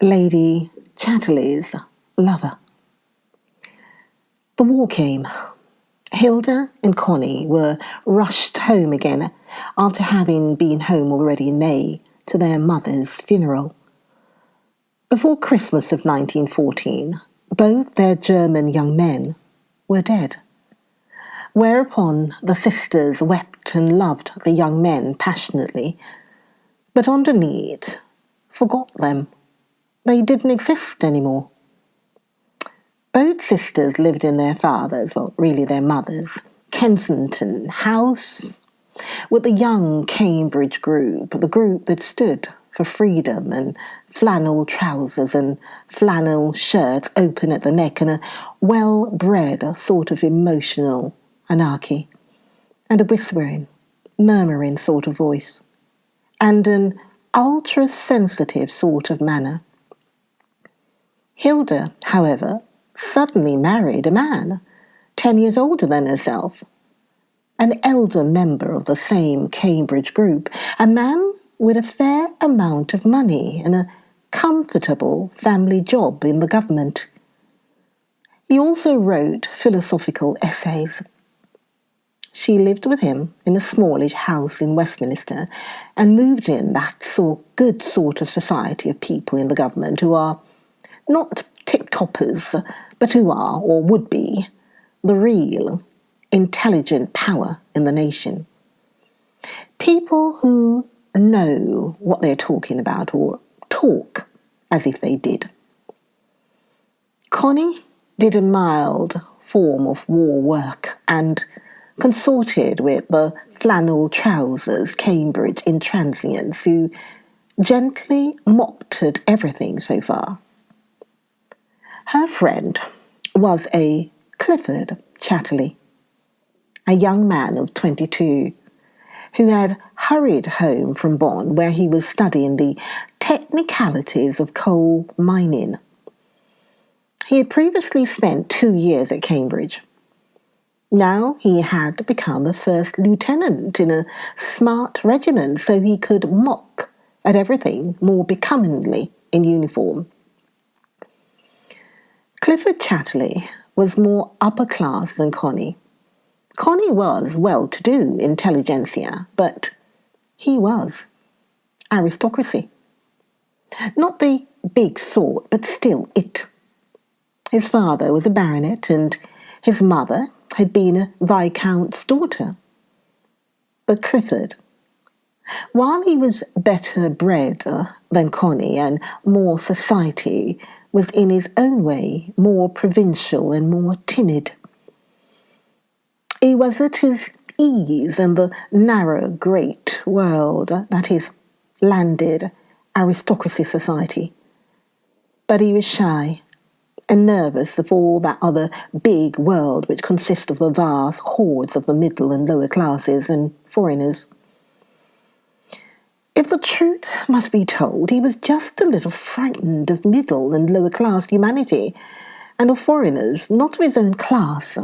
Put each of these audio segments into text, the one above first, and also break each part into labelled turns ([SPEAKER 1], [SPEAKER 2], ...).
[SPEAKER 1] Lady Chatterley's lover. The war came. Hilda and Connie were rushed home again after having been home already in May to their mother's funeral. Before Christmas of 1914, both their German young men were dead. Whereupon the sisters wept and loved the young men passionately, but underneath forgot them. They didn't exist anymore. Both sisters lived in their father's, well, really their mother's, Kensington house with the young Cambridge group, the group that stood for freedom and flannel trousers and flannel shirts open at the neck and a well-bred sort of emotional anarchy and a whispering, murmuring sort of voice and an ultra-sensitive sort of manner. Hilda, however, suddenly married a man 10 years older than herself, an elder member of the same Cambridge group, a man with a fair amount of money and a comfortable family job in the government. He also wrote philosophical essays. She lived with him in a smallish house in Westminster and moved in that good sort of society of people in the government who are not tip-toppers, but who are, or would be, the real, intelligent power in the nation. People who know what they're talking about or talk as if they did. Connie did a mild form of war work and consorted with the flannel trousers Cambridge intransients who gently mocked at everything so far. Her friend was a Clifford Chatterley, a young man of 22 who had hurried home from Bonn where he was studying the technicalities of coal mining. He had previously spent 2 years at Cambridge. Now he had become a first lieutenant in a smart regiment so he could mock at everything more becomingly in uniform. Clifford Chatterley was more upper class than Connie. Connie was well-to-do intelligentsia, but he was aristocracy. Not the big sort, but still it. His father was a baronet and his mother had been a viscount's daughter. But Clifford, while he was better bred than Connie and more society, was in his own way more provincial and more timid. He was at his ease in the narrow, great world, that is, landed aristocracy society. But he was shy and nervous of all that other big world which consists of the vast hordes of the middle and lower classes and foreigners. If the truth must be told, he was just a little frightened of middle and lower class humanity and of foreigners not of his own class.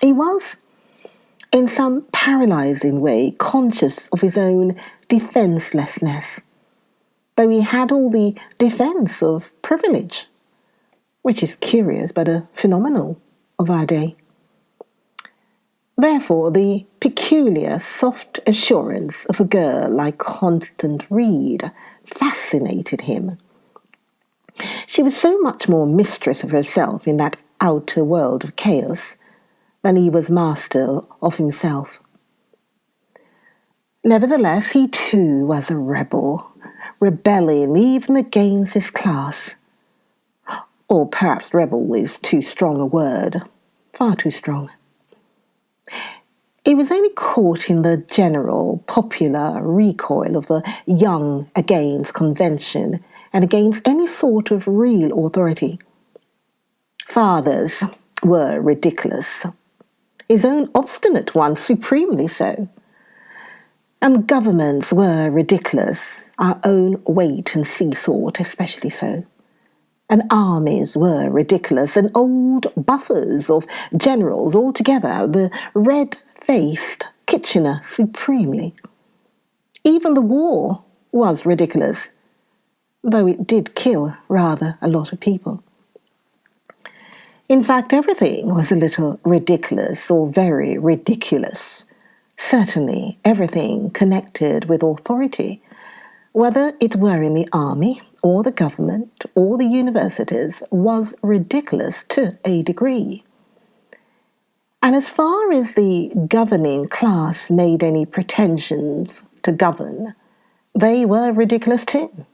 [SPEAKER 1] He was, in some paralyzing way, conscious of his own defenselessness, though he had all the defense of privilege, which is curious but a phenomenon of our day. Therefore, the peculiar soft assurance of a girl like Constance Reed fascinated him. She was so much more mistress of herself in that outer world of chaos than he was master of himself. Nevertheless, he too was a rebel, rebelling even against his class. Or perhaps rebel is too strong a word, far too strong. He was only caught in the general, popular recoil of the young against convention and against any sort of real authority. Fathers were ridiculous, his own obstinate one supremely so. And governments were ridiculous, our own wait-and-see sort especially so. And armies were ridiculous, and old buffers of generals altogether, the red-faced Kitchener supremely. Even the war was ridiculous, though it did kill rather a lot of people. In fact, everything was a little ridiculous or very ridiculous. Certainly, everything connected with authority, whether it were in the army or the government or the universities, was ridiculous to a degree. And as far as the governing class made any pretensions to govern, they were ridiculous too.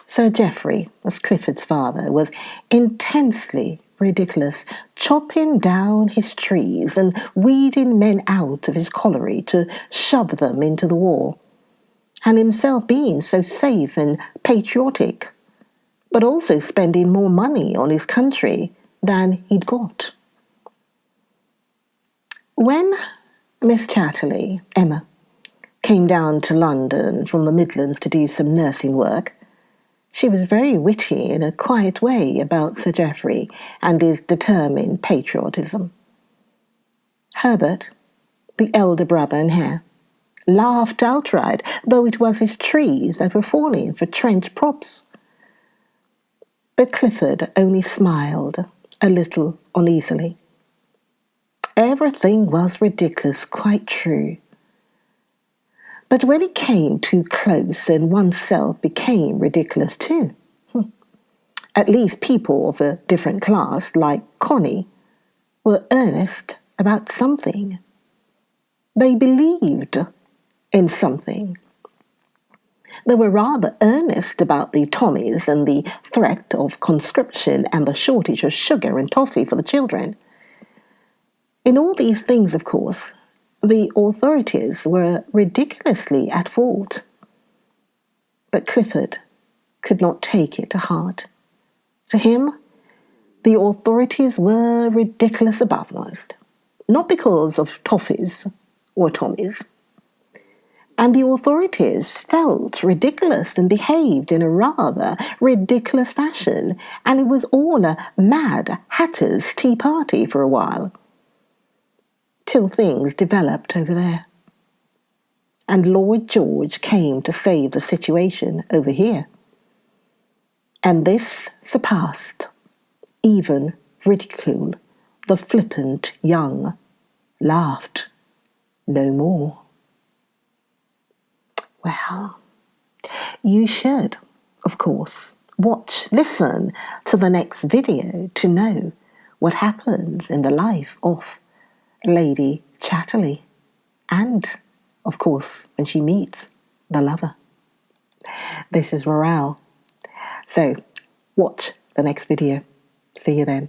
[SPEAKER 1] Sir Geoffrey, as Clifford's father, was intensely ridiculous, chopping down his trees and weeding men out of his colliery to shove them into the war, and himself being so safe and patriotic, but also spending more money on his country than he'd got. When Miss Chatterley, Emma, came down to London from the Midlands to do some nursing work, she was very witty in a quiet way about Sir Geoffrey and his determined patriotism. Herbert, the elder brother and heir, laughed outright, though it was his trees that were falling for trench props. But Clifford only smiled a little uneasily. Everything was ridiculous, quite true. But when it came too close and oneself became ridiculous too, at least people of a different class, like Connie, were earnest about something. They believed in something. They were rather earnest about the Tommies and the threat of conscription and the shortage of sugar and toffee for the children. In all these things, of course, the authorities were ridiculously at fault. But Clifford could not take it to heart. To him, the authorities were ridiculous above most, not because of toffees or Tommies. And the authorities felt ridiculous and behaved in a rather ridiculous fashion, and it was all a Mad Hatter's tea party for a while, till things developed over there. And Lloyd George came to save the situation over here. And this surpassed even ridicule. The flippant young laughed no more. Well, you should, of course, listen to the next video to know what happens in the life of Lady Chatterley and, of course, when she meets the lover. This is Morale. So, watch the next video. See you then.